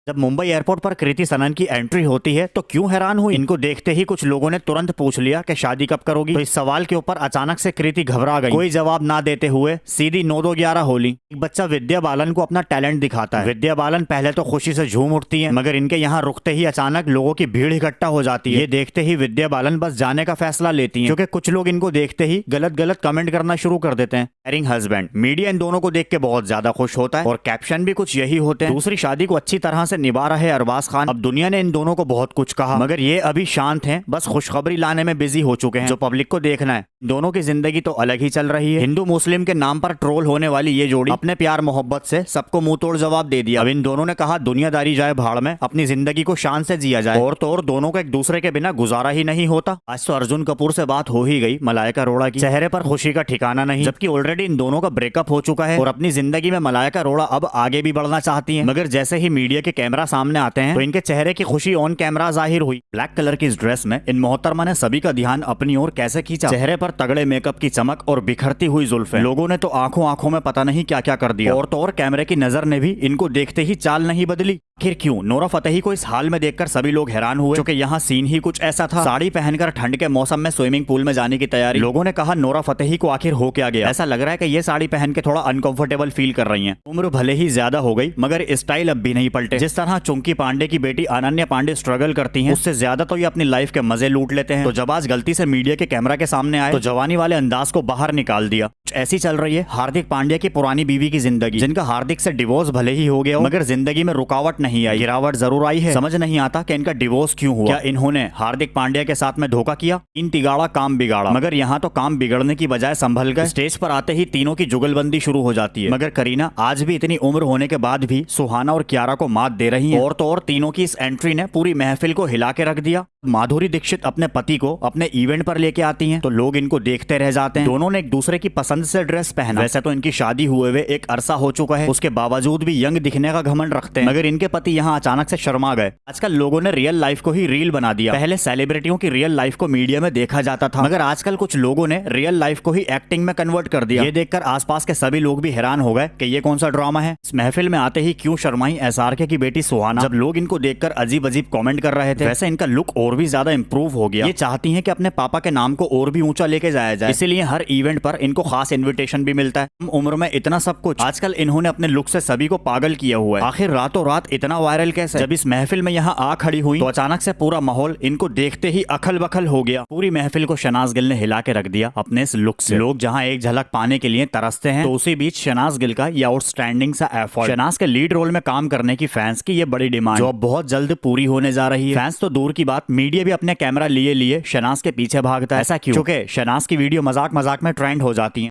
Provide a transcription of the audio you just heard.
जब मुंबई एयरपोर्ट पर कृति सनन की एंट्री होती है तो क्यों हैरान हुई? इनको देखते ही कुछ लोगों ने तुरंत पूछ लिया कि शादी कब करोगी। तो इस सवाल के ऊपर अचानक से कृति घबरा गई। कोई जवाब ना देते हुए सीधी 9-2-11 होली। एक बच्चा विद्या बालन को अपना टैलेंट दिखाता है। विद्या बालन पहले तो खुशी से झूम उठती है, मगर इनके यहाँ रुकते ही अचानक लोगों की भीड़ इकट्ठा हो जाती है। ये देखते ही विद्या बालन बस जाने का फैसला लेती है, क्योंकि कुछ लोग इनको देखते ही गलत गलत कमेंट करना शुरू कर देते हैं। एरिंग हस्बैंड। मीडिया इन दोनों को देख के बहुत ज्यादा खुश होता है और कैप्शन भी कुछ यही होते हैं, दूसरी शादी को अच्छी तरह से निभा रहे अरबाज खान। अब दुनिया ने इन दोनों को बहुत कुछ कहा, मगर ये अभी शांत हैं, बस खुशखबरी लाने में बिजी हो चुके हैं जो पब्लिक को देखना है। दोनों की जिंदगी तो अलग ही चल रही है। हिंदू मुस्लिम के नाम पर ट्रोल होने वाली ये जोड़ी अपने प्यार मोहब्बत से सबको मुंह तोड़ जवाब दे दिया। अब इन दोनों ने कहा दुनियादारी जाए भाड़ में, अपनी जिंदगी को शान से जिया जाए। और तो और दोनों को एक दूसरे के बिना गुजारा ही नहीं होता। आज तो अर्जुन कपूर से बात हो ही गई मलाइका अरोड़ा की। चेहरे पर खुशी का ठिकाना नहीं, जबकि ऑलरेडी इन दोनों का ब्रेकअप हो चुका है और अपनी जिंदगी में मलाइका अरोड़ा अब आगे भी बढ़ना चाहती है। मगर जैसे ही मीडिया के कैमरा सामने आते हैं तो इनके चेहरे की खुशी ऑन कैमरा जाहिर हुई। ब्लैक कलर की इस ड्रेस में इन मोहतरमा ने सभी का ध्यान अपनी ओर कैसे खींचा। चेहरे पर तगड़े मेकअप की चमक और बिखरती हुई जुल्फें। लोगों ने तो आंखों आंखों में पता नहीं क्या क्या कर दिया। और तो और कैमरे की नजर ने भी इनको देखते ही चाल नहीं बदली। आखिर क्यों? नोरा फतेही को इस हाल में देखकर सभी लोग हैरान हुए, क्योंकि यहाँ सीन ही कुछ ऐसा था। साड़ी पहनकर ठंड के मौसम में स्विमिंग पूल में जाने की तैयारी। लोगों ने कहा नोरा फतेही को आखिर हो क्या गया? ऐसा लग रहा है कि ये साड़ी पहन के थोड़ा अनकंफर्टेबल फील कर रही हैं। उम्र भले ही ज्यादा हो गई, मगर स्टाइल अब भी नहीं पलटे। जिस तरह चुंकी पांडे की बेटी अनन्या पांडे स्ट्रगल करती हैं, उससे ज्यादा तो ये अपनी लाइफ के मजे लूट लेते हैं। तो जब आज गलती से मीडिया के कैमरा के सामने आए तो जवानी वाले अंदाज को बाहर निकाल दिया। ऐसी चल रही है हार्दिक पांड्या की पुरानी बीवी की जिंदगी, जिनका हार्दिक से डिवोर्स भले ही हो गया हो, मगर जिंदगी में रुकावट नहीं आई, गिरावट जरूर आई है। समझ नहीं आता कि इनका डिवोर्स क्यों हुआ। क्या इन्होंने हार्दिक पांड्या के साथ में धोखा किया? इन तिगाड़ा काम बिगाड़ा। मगर यहाँ तो काम बिगड़ने की बजाय संभल गए। स्टेज पर आते ही तीनों की जुगलबंदी शुरू हो जाती है, मगर करीना आज भी इतनी उम्र होने के बाद भी सुहाना और कियारा को मात दे रही है। और तो और तीनों की इस एंट्री ने पूरी महफिल को हिला के रख दिया। माधुरी दीक्षित अपने पति को अपने इवेंट पर लेके आती हैं तो लोग इनको देखते रह जाते हैं। दोनों ने एक दूसरे की पसंद से ड्रेस पहना। वैसे तो इनकी शादी हुए एक अरसा हो चुका है, उसके बावजूद भी यंग दिखने का घमंड रखते हैं। मगर इनके पति यहाँ अचानक से शर्मा गए। आजकल लोगों ने रियल लाइफ को ही रील बना दिया। पहले सेलिब्रिटियों की रियल लाइफ को मीडिया में देखा जाता था, मगर आजकल कुछ लोगों ने रियल लाइफ को ही एक्टिंग में कन्वर्ट कर दिया। ये देखकर आसपास के सभी लोग भी हैरान हो गए कि ये कौन सा ड्रामा है। इस महफिल में आते ही क्यों शर्माई SRK की बेटी सुहाना। जब लोग इनको देखकर अजीब अजीब कमेंट कर रहे थे, वैसे इनका लुक और भी ज्यादा इंप्रूव हो गया। ये चाहती हैं कि अपने पापा के नाम को और भी ऊंचा लेके जाया जाए, इसीलिए हर इवेंट पर इनको खास इनविटेशन भी मिलता है। कम उम्र में इतना सब कुछ। आजकल इन्होंने अपने लुक से सभी को पागल किया हुआ है। आखिर रातों रात इतना वायरल कैसे? जब इस महफिल में यहाँ आ खड़ी हुई तो अचानक से पूरा माहौल इनको देखते ही अखल बखल हो गया। पूरी महफिल को शहनाज गिल ने हिला के रख दिया अपने इस लुक से। लोग जहाँ एक झलक पाने के लिए तरसते हैं, तो उसी बीच शहनाज गिल का ये आउटस्टैंडिंग सा एफर्ट, शहनाज के लीड रोल में काम करने की फैंस की ये बड़ी डिमांड, जो अब बहुत जल्द पूरी होने जा रही है। फैंस तो दूर की बात, मीडिया भी अपने कैमरा लिए लिए शहनाज के पीछे भागता है। ऐसा क्यों? क्योंकि शहनाज की वीडियो मजाक मजाक में ट्रेंड हो जाती है।